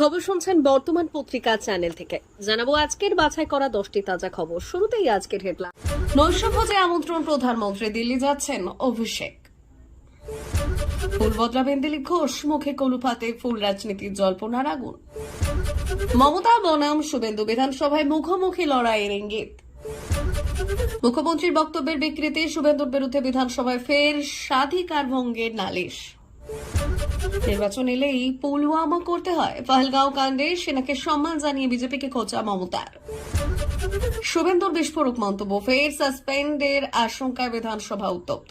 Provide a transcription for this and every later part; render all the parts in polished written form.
খবর শুনছেন বর্তমান পত্রিকা চ্যানেল থেকে। জানাবো আজকের বাছাই করা 10টি তাজা খবর। শুরুতেই আজকের হেডলাইন। নৈশভোজে আমন্ত্রণ প্রধানমন্ত্রী, দিল্লি যাচ্ছেন অভিষেক। ফুল বদলাবেন দিলীপ ঘোষ, মুখে কলুপাতে ফুল রাজনীতির জল্পনার আগুন। মমতা বনাম শুভেন্দু বিধানসভায় মুখোমুখি লড়াইয়ের ইঙ্গিত। মুখ্যমন্ত্রীর বক্তব্যের বিকৃতি, শুভেন্দুর বিরুদ্ধে বিধানসভায় ফের স্বাধিকার ভঙ্গের নালিশ। নির্বাচন এলেই পুলওয়ামা করতে হয়, পহেলগাঁও কাণ্ডে সেনাকে সম্মান জানিয়ে বিজেপিকে খোঁচা মমতার। শুভেন্দুর বিস্ফোরক মন্তব্য, ফের সাসপেন্ডের আশঙ্কায় বিধানসভা উত্তপ্ত।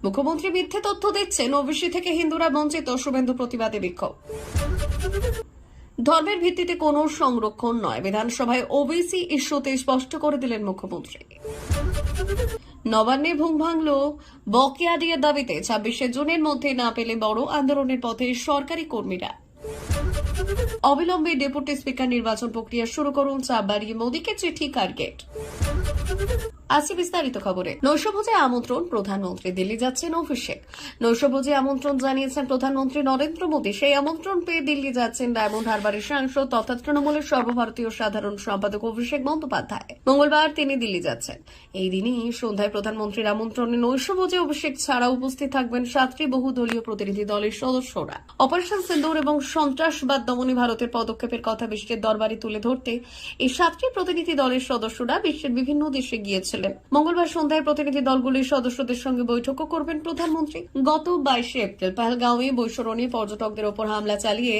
মুখ্যমন্ত্রী মিথ্যে তথ্য দিচ্ছেন, ওবিসি থেকে হিন্দুরা বঞ্চিত, শুভেন্দু প্রতিবাদে বিক্ষোভ। ধর্মের ভিত্তিতে কোনো সংরক্ষণ নয়, বিধানসভায় ওবিসি ইস্যুতে স্পষ্ট করে দিলেন মুখ্যমন্ত্রী। নবান্নে ঘুম ভাঙল বকেয়া দিয়ে দাবিতে, 26শে জুনের মধ্যে না পেলে বড় আন্দোলনের পথে সরকারি কর্মীরা। অবিলম্বে ডেপুটি স্পিকার নির্বাচন প্রক্রিয়া শুরু করুন, চাপ বাড়িয়ে মোদীকে চিঠি টার্গেট। আসি বিস্তারিত খবরে। নৈশভোজে আমন্ত্রণ প্রধানমন্ত্রী, দিল্লি যাচ্ছেন অভিষেক। নৈশভোজে আমন্ত্রণ জানিয়েছেন প্রধানমন্ত্রী নরেন্দ্র মোদী। সেই আমন্ত্রণ পেয়ে দিল্লি যাচ্ছেন ডায়মন্ড হারবারের সাংসদ তথা তৃণমূলের সর্বভারতীয় সাধারণ সম্পাদক অভিষেক বন্দ্যোপাধ্যায়। মঙ্গলবার তিনি দিল্লি যাচ্ছেন। এই দিনই সন্ধ্যায় প্রধানমন্ত্রীর আমন্ত্রণে নৈশভোজে অভিষেক ছাড়া উপস্থিত থাকবেন 7টি বহুদলীয় প্রতিনিধি দলের সদস্যরা। অপারেশন সিন্দুর এবং সন্ত্রাসবাদ দমনে ভারতের পদক্ষেপের কথা বিশ্বের দরবারে তুলে ধরতে এই 7টি প্রতিনিধি দলের সদস্যরা বিশ্বের বিভিন্ন দেশে গিয়েছিলেন। মঙ্গলবার সন্ধ্যায় প্রতিনিধি দলগুলির সদস্যদের সঙ্গে বৈঠকও করবেন প্রধানমন্ত্রী। গত 22শে এপ্রিল পহেলগাঁওয়ে বৈশরণে পর্যটকদের ওপর হামলা চালিয়ে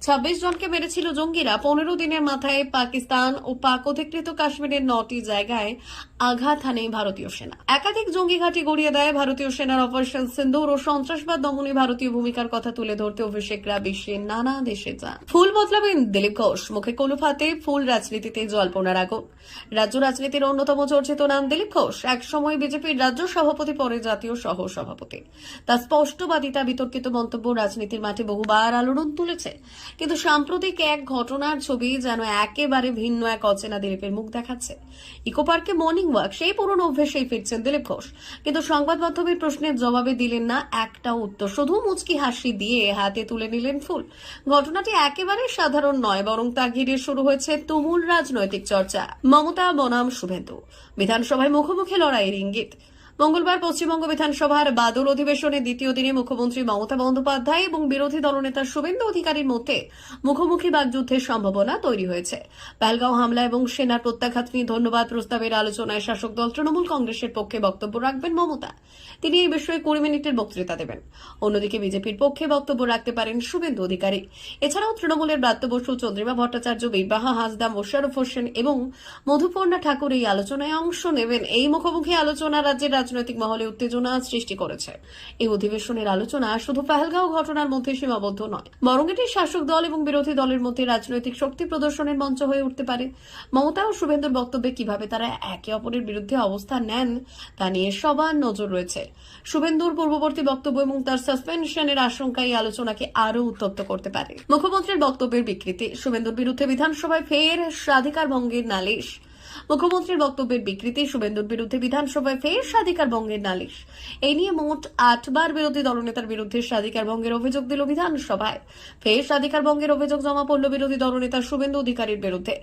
26 জনকে মেরেছিল জঙ্গিরা। 15 দিনের মাথায় পাকিস্তান ও পাক অধিকৃত কাশ্মীরের 9টি জায়গায় আঘাত হানে ভারতীয় সেনা। একাধিক জঙ্গি ঘাঁটি গড়িয়ে দেয় ভারতীয় সেনার। অপারেশন সিন্দুর ও সন্ত্রাসবাদ দমনে ভারতীয় ভূমিকার কথা তুলে ধরতে অভিষেকরা বিশ্বের নানা দেশে যান। ফুল বদলাবেন দিলীপ ঘোষ, মুখে কলুফাতে ফুল রাজনীতিতে জল্পনার আগুন। রাজ্য রাজনীতির অন্যতম চর্চিত নাম দিলীপ ঘোষ। একসময় বিজেপির রাজ্য সভাপতি, পরে জাতীয় সহ সভাপতি। তার স্পষ্টবাদিতা, বিতর্কিত মন্তব্য রাজনীতির মাঠে বহুবার আলোড়ন তুলেছে। কিন্তু সাম্প্রতিক এক ঘটনার ছবি যেন একেবারে ভিন্ন এক অচেনা দিলীপের মুখ দেখাচ্ছে। ইকো পার্কে মর্নিং ওয়াক, সেই পুরনো অভ্যেসেই ফিরছেন দিলীপ ঘোষ। কিন্তু সংবাদ মাধ্যমের প্রশ্নের জবাবে দিলেন না একটা উত্তর, শুধু মুচকি হাসি দিয়ে হাতে তুলে নিলেন ফুল। ঘটনাটি একেবারে সাধারণ নয়, বরং তা ঘিরে শুরু হয়েছে তুমুল রাজনৈতিক চর্চা। মমতা বনাম শুভেন্দু বিধানসভায় মুখোমুখি লড়াইয়ের ইঙ্গিত। মঙ্গলবার পশ্চিমবঙ্গ বিধানসভার বাদল অধিবেশনের দ্বিতীয় দিনে মুখ্যমন্ত্রী মমতা বন্দ্যোপাধ্যায় এবং বিরোধী দলনেতা শুভেন্দু অধিকারীর মধ্যে মুখোমুখি বাগযুদ্ধের সম্ভাবনা তৈরি হয়েছে। পহেলগাঁও হামলা এবং সেনার প্রত্যাঘাত নিয়ে ধন্যবাদ প্রস্তাবের আলোচনায় শাসক দল তৃণমূল কংগ্রেসের পক্ষে বক্তব্য রাখবেন মমতা। তিনি এই বিষয়ে 20 মিনিটের বক্তৃতা দেবেন। অন্যদিকে বিজেপির পক্ষে বক্তব্য রাখতে পারেন শুভেন্দু অধিকারী। এছাড়াও তৃণমূলের ব্রাত্য বসু, চন্দ্রিমা ভট্টাচার্য, বীরবাহা হাঁসদা, মোশাররফ হোসেন এবং মধুপর্ণা ঠাকুর এই আলোচনায় অংশ নেবেন। এই মুখোমুখি আলোচনা রাজ্যের রাজনৈতিক মহলে উত্তেজনা সৃষ্টি করেছে। এই অধিবেশনের আলোচনা শুধু পহেলগাঁও ঘটনার মধ্যে সীমাবদ্ধ নয়, বরং এটি শাসক দল এবং বিরোধী দলের মধ্যে রাজনৈতিক শক্তি প্রদর্শনের মঞ্চ হয়ে উঠতে পারে। মমতা ও শুভেন্দুর বক্তব্যে কিভাবে তারা একে অপরের বিরুদ্ধে অবস্থান নেন তা নিয়ে সবার নজর রয়েছে। শুভেন্দুর পূর্ববর্তী বক্তব্য এবং তার সাসপেনশনের আশঙ্কা এই আলোচনাকে আরও উত্তপ্ত করতে পারে। মুখ্যমন্ত্রীর বক্তব্যের বিকৃতি, শুভেন্দুর বিরুদ্ধে বিধানসভায় ফের স্বাধিকার ভঙ্গের নালিশ। মুখ্যমন্ত্রীর বক্তব্যের বিকৃতি, শুভেন্দুর বিরুদ্ধে বিধানসভায় ফের স্বাধিকার ভঙ্গের নালিশ। এই নিয়ে মোট 8 বার বিরোধী দলনেতার বিরুদ্ধে স্বাধিকার ভঙ্গের অভিযোগ দিল বিধানসভায়। ফের স্বাধিকার ভঙ্গের অভিযোগ জমা পড়ল বিরোধী দলনেতা শুভেন্দু অধিকারীর বিরুদ্ধে।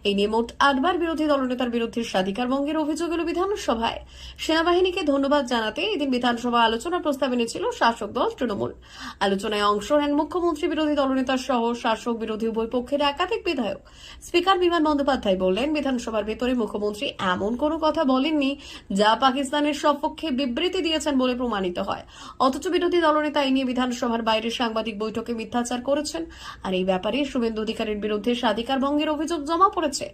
এই নিয়ে মোট 8 বার বিরোধী দলনেতার বিরুদ্ধে স্বাধিকার ভঙ্গের অভিযোগ এল বিধানসভায়। সেনাবাহিনীকে ধন্যবাদ জানাতে এদিন বিধানসভা আলোচনা প্রস্তাব এনেছিল শাসক দল তৃণমূল। আলোচনায় অংশ নেন মুখ্যমন্ত্রী, বিরোধী দলনেতা সহ শাসক বিরোধী উভয় পক্ষের একাধিক বিধায়ক। স্পিকার বিমান বন্দ্যোপাধ্যায় বললেন, বিধানসভার ভেতরে মুখ্যমন্ত্রী এমন কোনো কথা বলেননি যা পাকিস্তানের সপক্ষে বিবৃতি দিয়েছেন বলে প্রমাণিত হয়। অথচ বিরোধী দলনেতা এই নিয়ে বিধানসভার বাইরে সাংবাদিক বৈঠকে মিথ্যাচার করেছেন। আর এই ব্যাপারে শুভেন্দু অধিকারীর বিরুদ্ধে স্বাধিকার ভঙ্গের অভিযোগ জমা পড়েছে।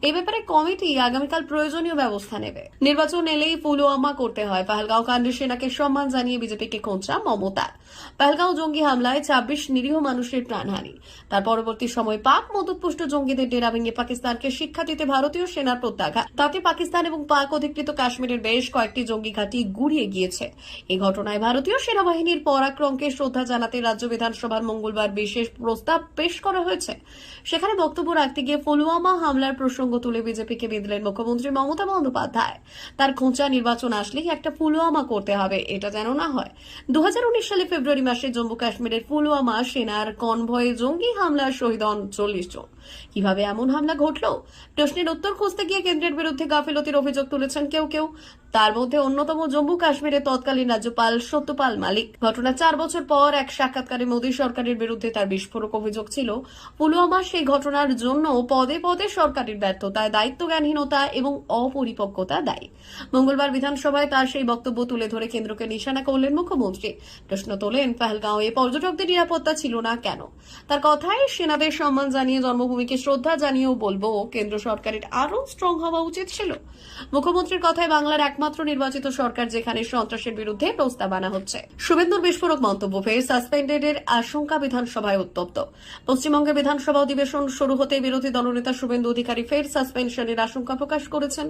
এই ব্যাপারে কমিটি আগামীকাল প্রয়োজনীয় ব্যবস্থা নেবে। নির্বাচন এলেই পুলওয়ামা করতে হয়, পহেলগাঁও কাণ্ডে সেনাকে সম্মান জানিয়ে বিজেপিকে খোঁচা মমতার। পহেলগাঁও জঙ্গি হামলায় 26 নিরীহ মানুষের প্রাণহানি। তার পরবর্তী সময় পাক মদতপুষ্ট জঙ্গিদের ডেরা ভেঙে পাকিস্তানকে শিক্ষা দিতে ভারতীয় সেনার প্রত্যাঘাত। তাতে পাকিস্তান এবং পাক অধিকৃত কাশ্মীরের বেশ কয়েকটি জঙ্গি ঘাঁটি গুড়িয়ে গিয়েছে। এই ঘটনায় ভারতীয় সেনাবাহিনীর পরাক্রমকে শ্রদ্ধা জানাতে রাজ্য বিধানসভার মঙ্গলবার বিশেষ প্রস্তাব পেশ করা হয়েছে। সেখানে বক্তব্য রাখতে গিয়ে পুলওয়ামা হামলার প্রসঙ্গ তুলে বিজেপিকে বিঁধলেন মুখ্যমন্ত্রী মমতা বন্দ্যোপাধ্যায়। তার খোঁচা নির্বাচন আসলেই একটা পুলওয়ামা করতে হবে, এটা যেন না হয়। 2019 সালে ফেব্রুয়ারি মাসে জম্মু কাশ্মীরের পুলওয়ামা সেনার কনভয়ে জঙ্গি হামলায় শহীদ হন 40 জন। কিভাবে এমন হামলা ঘটলো প্রশ্নের উত্তর খুঁজতে গিয়ে কেন্দ্রের বিরুদ্ধে গাফিলতির অভিযোগ তুলেছেন কেউ কেউ। তার মধ্যে অন্যতম জম্মু কাশ্মীরের তৎকালীন রাজ্যপাল সত্যপাল মালিক। ঘটনা 4 বছর পর এক সাক্ষাৎকারে মোদী সরকারের বিরুদ্ধে তার বিস্ফোরক অভিযোগ ছিল, পুলওয়ামা সেই ঘটনার জন্য পদে পদে সরকারের ব্যর্থতায়, দায়িত্বজ্ঞানহীনতা এবং অপরিপক্কতা দায়ী। মঙ্গলবার বিধানসভায় তার সেই বক্তব্য তুলে ধরে কেন্দ্রকে নিশানা করলেন মুখ্যমন্ত্রী। প্রশ্ন তোলেন, পহেলগাঁওয়ে পর্যটকদের নিরাপত্তা ছিল না কেন? তার কথায়, সেনাদের সম্মান জানিয়ে, জন্মভূমিকে শ্রদ্ধা জানিয়েও বলবো, কেন্দ্র সরকারের আরো স্ট্রং হওয়া উচিত ছিল। মুখ্যমন্ত্রীর কথায়, বাংলার একমাত্র নির্বাচিত সরকার যেখানে সন্ত্রাসের বিরুদ্ধে প্রস্তাব আনা হচ্ছে। শুভেন্দুর বিস্ফোরক মন্তব্য ফের সাসপেন্ডেডের আশঙ্কা বিধানসভায় উত্তপ্ত। পশ্চিমবঙ্গে বিধানসভা অধিবেশন শুরু হতে বিরোধী দলনেতা শুভেন্দু অধিকারী ফের সাসপেনশনের আশঙ্কা প্রকাশ করেছেন।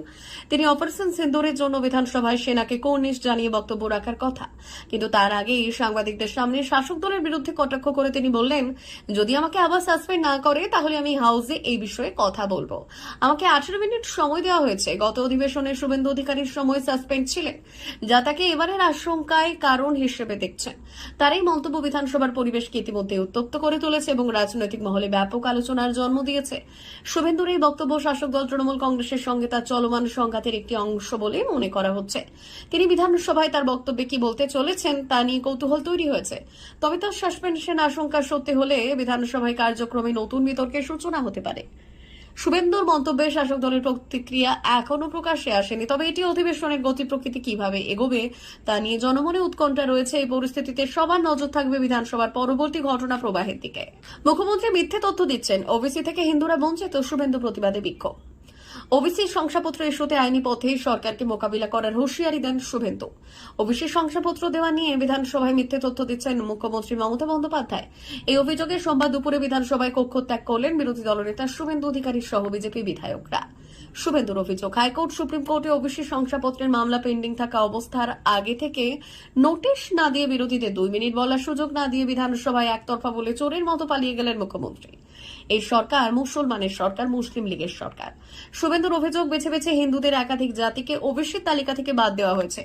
তিনি অপারেশন সিন্দুরের জন্য বিধানসভায় সেনাকে কর্নিশ জানিয়ে বক্তব্য রাখার কথা, কিন্তু তার আগেই সাংবাদিকদের সামনে শাসক দলের বিরুদ্ধে কটাক্ষ করে তিনি বললেন, যদি আমাকে আবার সাসপেন্ড না করে তাহলে আমি হাউসে এই বিষয়ে কথা বলবো। আমাকে 18 মিনিট সময় দেওয়া হয়েছে। গত অধিবেশনে শুভেন্দু অধিকারীর সময় সাসপেন্ড ছিলেন, যা তাকে এবারের আশঙ্কায় কারণ হিসেবে দেখছেন। তার এই মন্তব্য বিধানসভার পরিবেশকে ইতিমধ্যে উত্তপ্ত করে তুলেছে এবং রাজনৈতিক মহলে ব্যাপক আলোচনার জন্ম দিয়েছে। শুভেন্দুর এই বক্তব্য শাসক দল তৃণমূল কংগ্রেসের সঙ্গে তার চলমান সংঘাতের একটি অংশ বলে মনে করা হচ্ছে। তিনি বিধানসভায় তার বক্তব্যে কি বলতে চলেছেন তা নিয়ে কৌতূহল তৈরি হয়েছে। তবে তার সাসপেনশন আশঙ্কা সত্যি হলে বিধানসভায় কার্যক্রমে নতুন বিতর্কের সূচনা হতে পারে। শুভেন্দুর মন্তব্যে শাসক দলের প্রতিক্রিয়া এখনো প্রকাশ্যে আসেনি, তবে এটি অধিবেশনের গতি প্রকৃতি কিভাবে এগোবে তা নিয়ে জনমনে উৎকণ্ঠা রয়েছে। এই পরিস্থিতিতে সবার নজর থাকবে বিধানসভার পরবর্তী ঘটনা প্রবাহের দিকে। মুখ্যমন্ত্রী মিথ্যে তথ্য দিচ্ছেন, ওবিসি থেকে হিন্দুরা বঞ্চিত, শুভেন্দু প্রতিবাদে বিক্ষোভ। ওবিসি শংসাপত্র ইস্যুতে আইনি পথে সরকারকে মোকাবিলা করার হুঁশিয়ারি দেন শুভেন্দু। ওবিসি শংসাপত্র দেওয়া নিয়ে বিধানসভায় মিথ্যে তথ্য দিচ্ছেন মুখ্যমন্ত্রী মমতা বন্দ্যোপাধ্যায়। এই অভিযোগে সোমবার দুপুরে বিধানসভায় কক্ষ ত্যাগ করলেন বিরোধী দলনেতা শুভেন্দু অধিকারী সহ বিজেপি বিধায়করা। শুভেন্দুর অভিযোগ, হাইকোর্ট সুপ্রিম কোর্টে ওবিসি শংসাপত্রের মামলা পেন্ডিং থাকা অবস্থার আগে থেকে নোটিশ না দিয়ে, বিরোধীদের 2 মিনিট বলার সুযোগ না দিয়ে বিধানসভায় একতরফা বলে চোরের মতো পালিয়ে গেলেন মুখ্যমন্ত্রী। এই সরকার মুসলমানের সরকার, মুসলিম লীগের সরকার। শুভেন্দুর অভিযোগ, বেছে বেছে হিন্দুদের একাধিক জাতিকে ওবিসির তালিকা থেকে বাদ দেওয়া হয়েছে।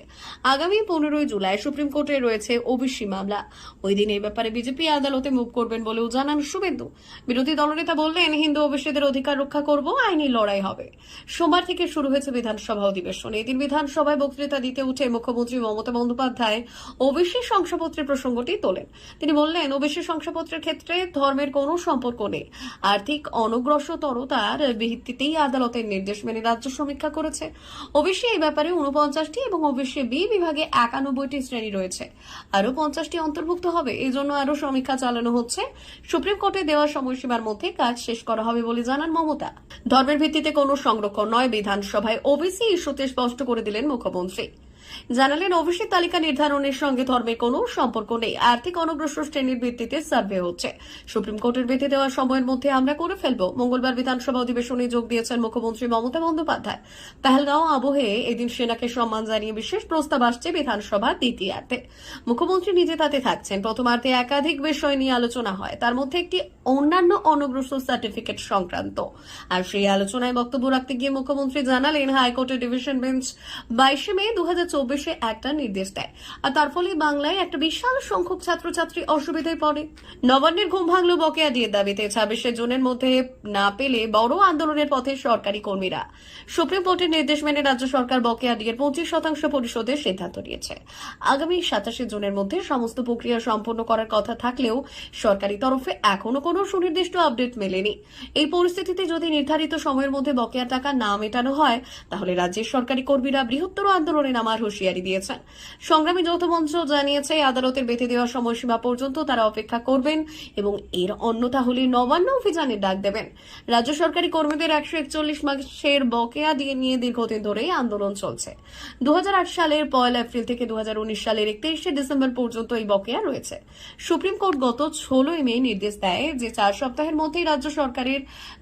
আগামী 15 জুলাই সুপ্রিম কোর্টে রয়েছে ওবিসি মামলা। ওই দিন এই ব্যাপারে বিজেপি আদালতে মুভ করবেন বলেও জানান শুভেন্দু। বিরোধী দলনেতা বললেন, হিন্দু ওবিসিদের অধিকার রক্ষা করব, আইনি লড়াই হবে। সোমবার থেকে শুরু হয়েছে বিধানসভা অধিবেশন। এদিন বিধানসভায় বক্তৃতা দিতে উঠে মুখ্যমন্ত্রী মমতা বন্দ্যোপাধ্যায় ওবিসি শংসাপত্রের প্রসঙ্গটি তোলেন। তিনি বললেন, ওবিসি শংসাপত্রের ক্ষেত্রে ধর্মের কোনো সম্পর্ক নেই। আর্থিক অনগ্রসরতার ভিত্তিতেই আদালতের নির্দেশ মেনে রাজ্য সমীক্ষা করেছে। ওবিসি এই ব্যাপারে 49টি এবং ওবিসি বি বিভাগে 91টি শ্রেণী রয়েছে। আরো 50টি অন্তর্ভুক্ত হবে। এই জন্য আরো সমীক্ষা চালানো হচ্ছে। সুপ্রিম কোর্টে দেওয়া সময়সীমার মধ্যে কাজ শেষ করা হবে বলে জানান মমতা। ধর্মের ভিত্তিতে কোনো সংরক্ষণ নয়, বিধানসভায় ওবিসি ইস্যুতে স্পষ্ট করে দিলেন মুখ্যমন্ত্রী। জানালেন, ওবিসি তালিকা নির্ধারণের সঙ্গে ধর্মের কোনো সম্পর্ক নেই। আর্থিক অনগ্রসর শ্রেণীর ভিত্তিতে সার্ভে হচ্ছে। সুপ্রিম কোর্টের বেঁধে দেওয়া সময়ের মধ্যে আমরা করে ফেলব। মঙ্গলবার বিধানসভা অধিবেশনে যোগ দিয়েছেন মুখ্যমন্ত্রী মমতা বন্দ্যোপাধ্যায়। পহেলগাঁও আবহে এদিন সেনাকে সম্মান জানিয়ে বিশেষ প্রস্তাব আসছে বিধানসভার দ্বিতীয়ার্ধে। মুখ্যমন্ত্রী নিজে তাতে থাকছেন। প্রথমার্ধে একাধিক বিষয় নিয়ে আলোচনা হয়, তার মধ্যে একটি অন্যান্য অনগ্রসর সার্টিফিকেট সংক্রান্ত। আর সেই আলোচনায় বক্তব্য রাখতে গিয়ে মুখ্যমন্ত্রী জানালেন, হাইকোর্টের ডিভিশন বেঞ্চ 22 মে 2024 একটা নির্দেশ দেয়, আর তার ফলে বাংলায় একটা বিশাল সংখ্যক ছাত্রছাত্রী অসুবিধায় পড়ে। নবান্নের ঘুম ভাঙল বকেয়া ডিএর দাবিতে। 26 জুনের মধ্যে না পেলে বড় আন্দোলনের পথে সরকারি কর্মীরা। সুপ্রিম কোর্টের নির্দেশ মেনে রাজ্য সরকার বকেয়া ডিএর 25% পরিশোধের সিদ্ধান্ত নিয়েছে। আগামী 27 জুনের মধ্যে সমস্ত প্রক্রিয়া সম্পন্ন করার কথা থাকলেও সরকারি তরফে এখনো কোনো সুনির্দিষ্ট আপডেট মেলেনি। এই পরিস্থিতিতে যদি নির্ধারিত সময়ের মধ্যে বকেয়া টাকা না মেটানো হয়, তাহলে রাজ্যের সরকারি কর্মীরা বৃহত্তর আন্দোলনে নামার হুঁশিয়ারি দিয়েছেন। সংগ্রামী যৌথ মঞ্চ জানিয়েছে, আদালতের বেঁধে দেওয়া সময়সীমা পর্যন্ত তারা অপেক্ষা করবেন এবং এর অন্যথা হলে নবান্ন অভিযানের ডাক দেবেন। রাজ্য সরকারি কর্মীদের 141 মাসের বকেয়া দিয়ে নিয়ে দীর্ঘদিন ধরেই আন্দোলন চলছে। 2008 সালের 1 এপ্রিল থেকে 2019 সালের 31 ডিসেম্বর পর্যন্ত এই বকেয়া রয়েছে। সুপ্রিম কোর্ট গত 16 মে নির্দেশ দেয় যে 4 সপ্তাহের মধ্যেই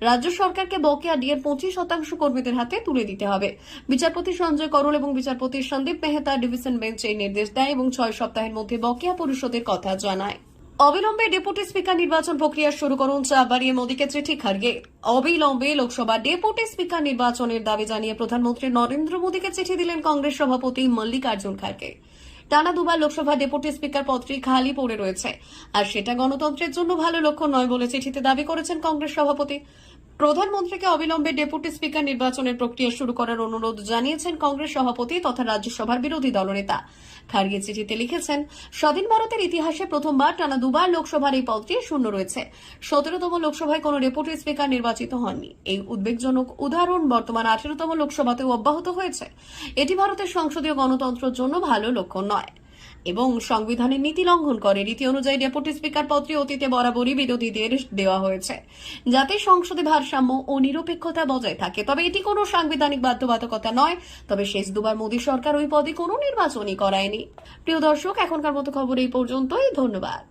রাজ্য সরকারকে বকেয়া ডিএর 25% কর্মীদের হাতে তুলে দিতে হবে। বিচারপতি সঞ্জয় করল এবং বিচারপতি সন্দীপ মেহতা ডিভিশন বেঞ্চ এই নির্দেশ দেয় এবং 6 সপ্তাহের মধ্যে বকেয়া পরিশোধের কথা জানায়। অবিলম্বে ডেপুটি স্পিকার নির্বাচন প্রক্রিয়া শুরু করুন, চাপ বাড়িয়ে মোদীকে চিঠি খার্গে। অবিলম্বে লোকসভা ডেপুটি স্পিকার নির্বাচনের দাবি জানিয়ে প্রধানমন্ত্রী নরেন্দ্র মোদীকে চিঠি দিলেন কংগ্রেস সভাপতি মল্লিকার্জুন খার্গে। টানা দুবার লোকসভা ডেপুটি স্পিকার পদটি খালি পড়ে রয়েছে, আর সেটা গণতন্ত্রের জন্য ভালো লক্ষণ নয় বলে চিঠিতে দাবি করেছেন কংগ্রেস সভাপতি। প্রধানমন্ত্রীকে অবিলম্বে ডেপুটি স্পিকার নির্বাচনের প্রক্রিয়া শুরু করার অনুরোধ জানিয়েছেন কংগ্রেস সভাপতি তথা রাজ্যসভার বিরোধী দলনেতা। খার্গে চিঠিতে লিখেছেন, স্বাধীন ভারতের ইতিহাসে প্রথমবার টানা দুবার লোকসভার এই পদটি শূন্য রয়েছে। 17তম লোকসভায় কোনো ডেপুটি স্পিকার নির্বাচিত হননি। এই উদ্বেগজনক উদাহরণ বর্তমান 18তম লোকসভাতেও অব্যাহত হয়েছে। এটি ভারতের সংসদীয় গণতন্ত্রের জন্য ভালো লক্ষণ নয় এবং সংবিধানের নীতি লঙ্ঘন করে। রীতি অনুযায়ী ডেপুটি স্পিকার পদটি অতীতে বরাবরই বিরোধীদের দেওয়া হয়েছে, যাতে সংসদে ভারসাম্য ও নিরপেক্ষতা বজায় থাকে। তবে এটি কোনো সাংবিধানিক বাধ্যবাধকতা নয়। তবে শেষ দুবার মোদী সরকার ওই পদে কোনো নির্বাচনই করায়নি। প্রিয় দর্শক, এখনকার মতো খবর এই পর্যন্তই। ধন্যবাদ।